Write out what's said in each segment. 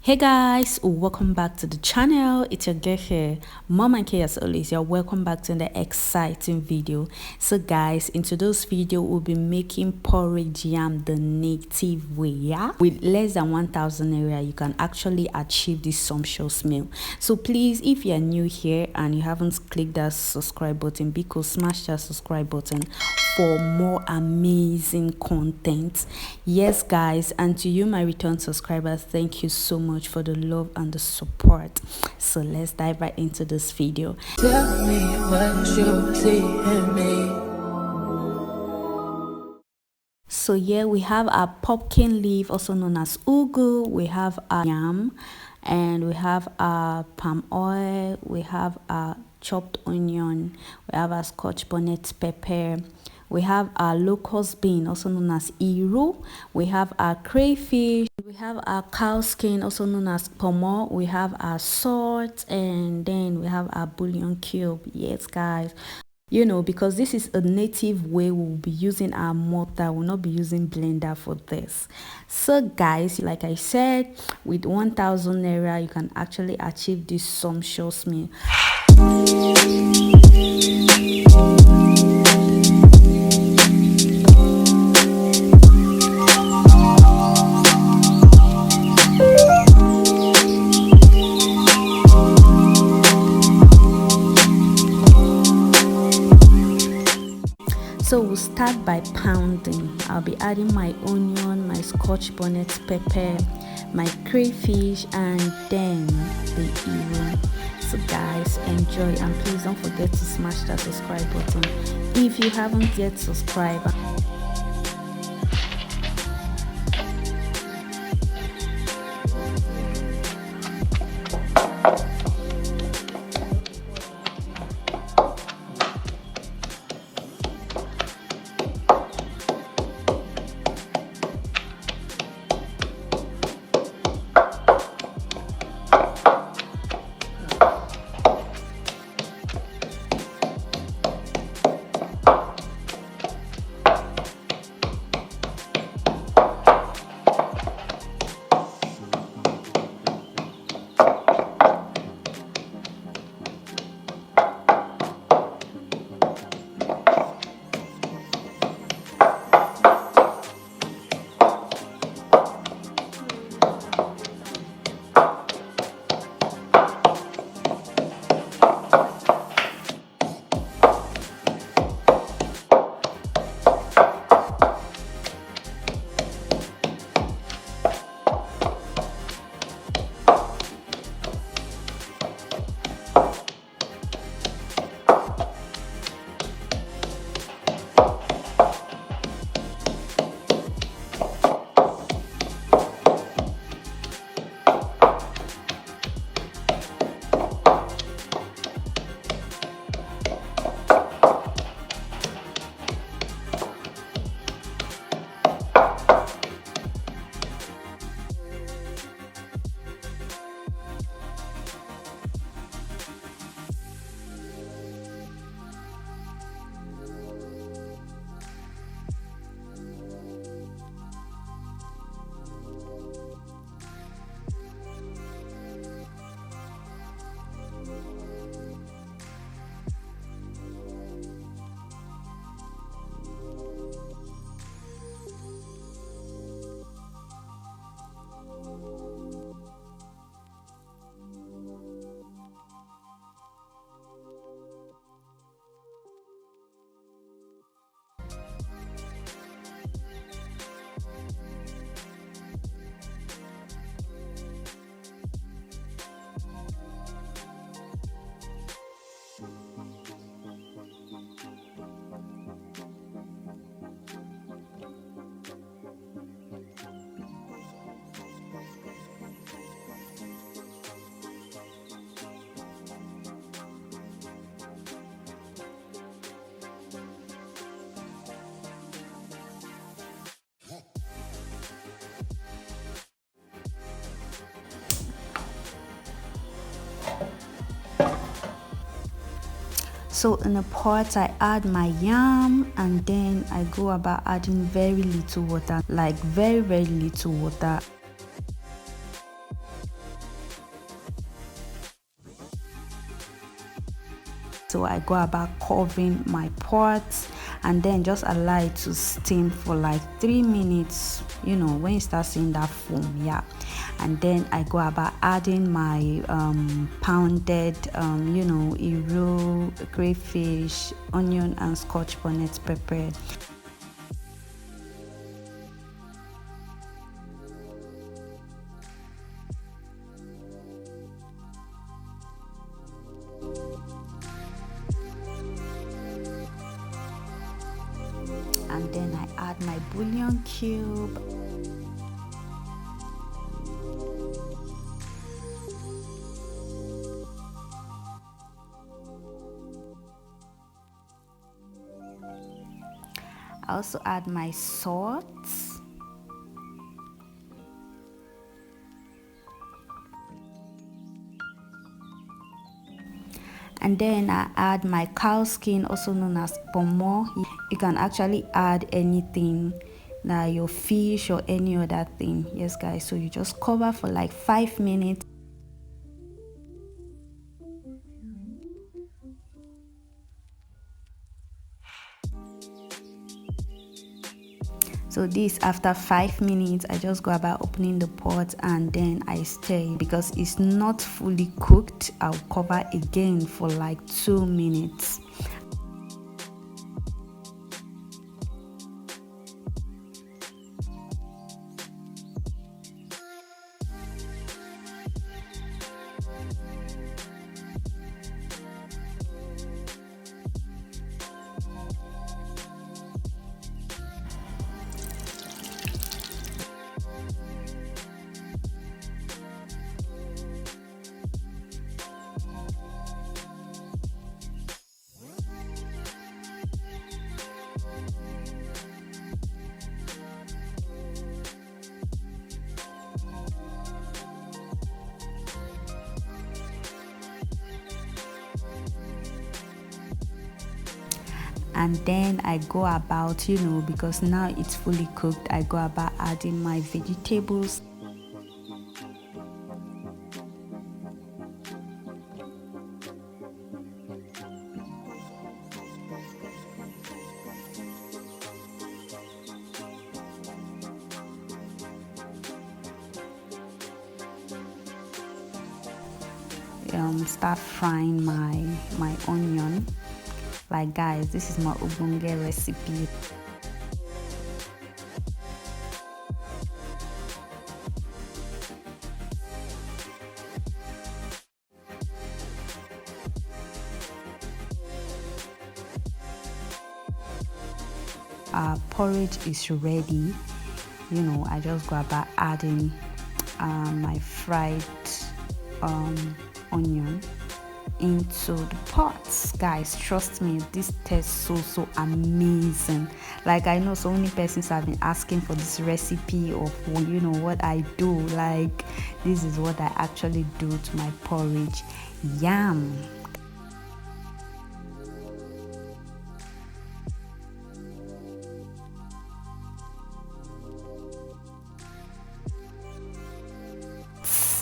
Hey guys, welcome back to the channel. It's your girl here, Mom and K. As always, you're welcome back to the exciting video. So guys, in today's video we'll be making porridge yam the native way. Yeah, with less than 1,000 naira you can actually achieve this sumptuous meal. So please, if you're new here and you haven't clicked that subscribe button, because smash that subscribe button for more amazing content. Yes guys, and to you my return subscribers, thank you so much for the love and the support. So let's dive right into this video. Tell me what you see in me. So here we have our pumpkin leaf, also known as ugu. We have our yam, and we have our palm oil. We have our chopped onion. We have our scotch bonnet pepper. We have our locust bean, also known as iru. We have our crayfish. We have our cow skin, also known as pomo. We have our salt, and then we have our bouillon cube. Yes guys, you know, because this is a native way, we'll be using our mortar, we'll not be using blender for this. So guys, like I said, with 1,000 naira you can actually achieve this sumptuous meal. So we'll start by pounding. I'll be adding my onion, my scotch bonnet pepper, my crayfish, and then the iru. So guys, enjoy, and please don't forget to smash that subscribe button if you haven't yet subscribed. So in a pot I add my yam, and then I go about adding very little water, like very little water. So I go about covering my pot and then just allow it to steam for like 3 minutes, you know, when you start seeing that foam. Yeah, and then I go about adding my pounded you know, ero, crayfish, onion and scotch bonnet pepper. And then I add my bouillon cube. I also add my salt. And then I add my cow skin, also known as pomo. You can actually add anything, like your fish or any other thing. Yes guys, so you just cover for like 5 minutes. So this, after 5 minutes, I just go about opening the pot and then I stir. Because it's not fully cooked, I'll cover again for like 2 minutes. And then I go about, you know, because now it's fully cooked, I go about adding my vegetables. Start frying my onion. Like guys, this is my ogbonge recipe. Our porridge is ready. You know, I just go about adding my fried onion into the pots. Guys, trust me, this tastes so amazing. Like, I know so many persons have been asking for this recipe of, you know, what I do. Like, this is what I actually do to my porridge. Yum.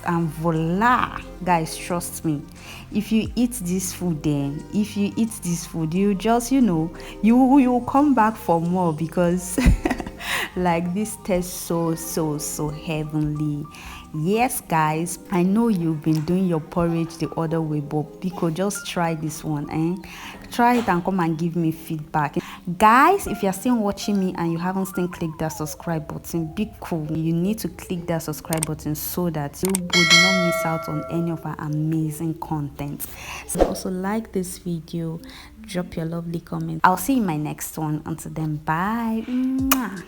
And voila, guys, trust me, if you eat this food, then if you eat this food, you just, you know, you will come back for more, because like, this tastes so heavenly. Yes guys, I know you've been doing your porridge the other way, but because just try this one, try it and come and give me feedback. Guys, if you're still watching me and you haven't still clicked that subscribe button, be cool. You need to click that subscribe button so that you would not miss out on any of our amazing content. So also like this video, drop your lovely comment. I'll see you in my next one. Until then, bye. Mwah.